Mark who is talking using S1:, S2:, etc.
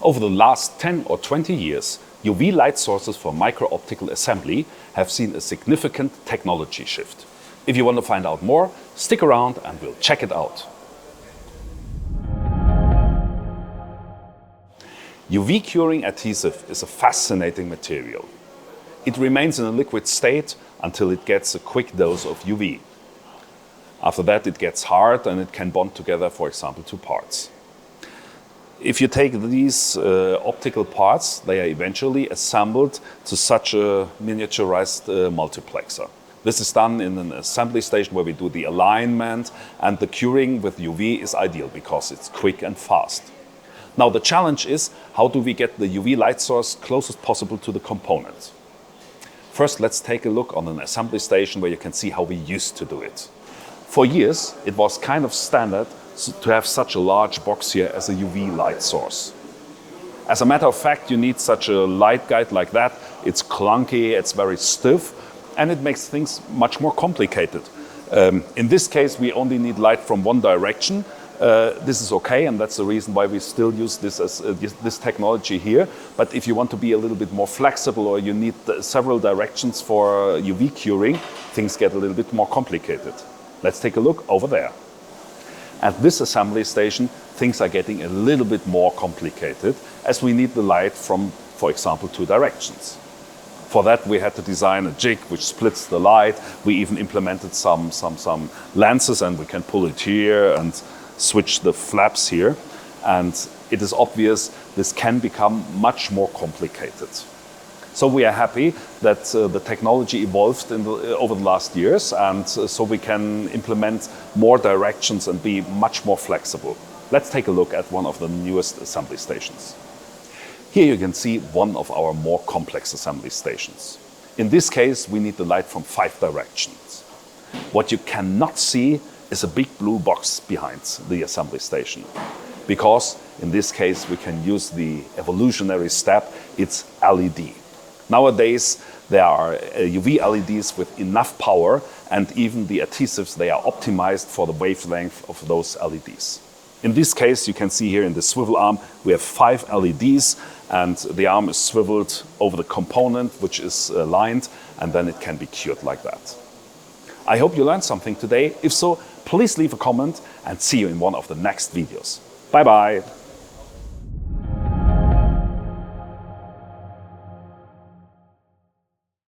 S1: Over the last 10 or 20 years, UV light sources for micro-optical assembly have seen a significant technology shift. If you want to find out more, stick around and we'll check it out. UV curing adhesive is a fascinating material. It remains in a liquid state until it gets a quick dose of UV. After that, it gets hard and it can bond together, for example, two parts. If you take these optical parts, they are eventually assembled to such a miniaturized multiplexer. This is done in an assembly station where we do the alignment, and the curing with UV is ideal because it's quick and fast. Now the challenge is, how do we get the UV light source closest possible to the component? First, let's take a look on an assembly station where you can see how we used to do it. For years, it was kind of standard to have such a large box here as a UV light source. As a matter of fact, you need such a light guide like that. It's clunky, it's very stiff, and it makes things much more complicated. In this case, we only need light from one direction. This is okay, and that's the reason why we still use this technology here. But if you want to be a little bit more flexible, or you need several directions for UV curing, things get a little bit more complicated. Let's take a look over there. At this assembly station, things are getting a little bit more complicated, as we need the light from, for example, two directions. For that, we had to design a jig which splits the light. We even implemented some lenses, and we can pull it here and switch the flaps here. And it is obvious this can become much more complicated. So we are happy that the technology evolved over the last years, and so we can implement more directions and be much more flexible. Let's take a look at one of the newest assembly stations. Here you can see one of our more complex assembly stations. In this case, we need the light from 5 directions. What you cannot see is a big blue box behind the assembly station, because in this case we can use the evolutionary step, it's LED. Nowadays, there are UV LEDs with enough power, and even the adhesives, they are optimized for the wavelength of those LEDs. In this case, you can see here in the swivel arm, we have 5 LEDs, and the arm is swiveled over the component, which is aligned, and then it can be cured like that. I hope you learned something today. If so, please leave a comment, and see you in one of the next videos. Bye-bye.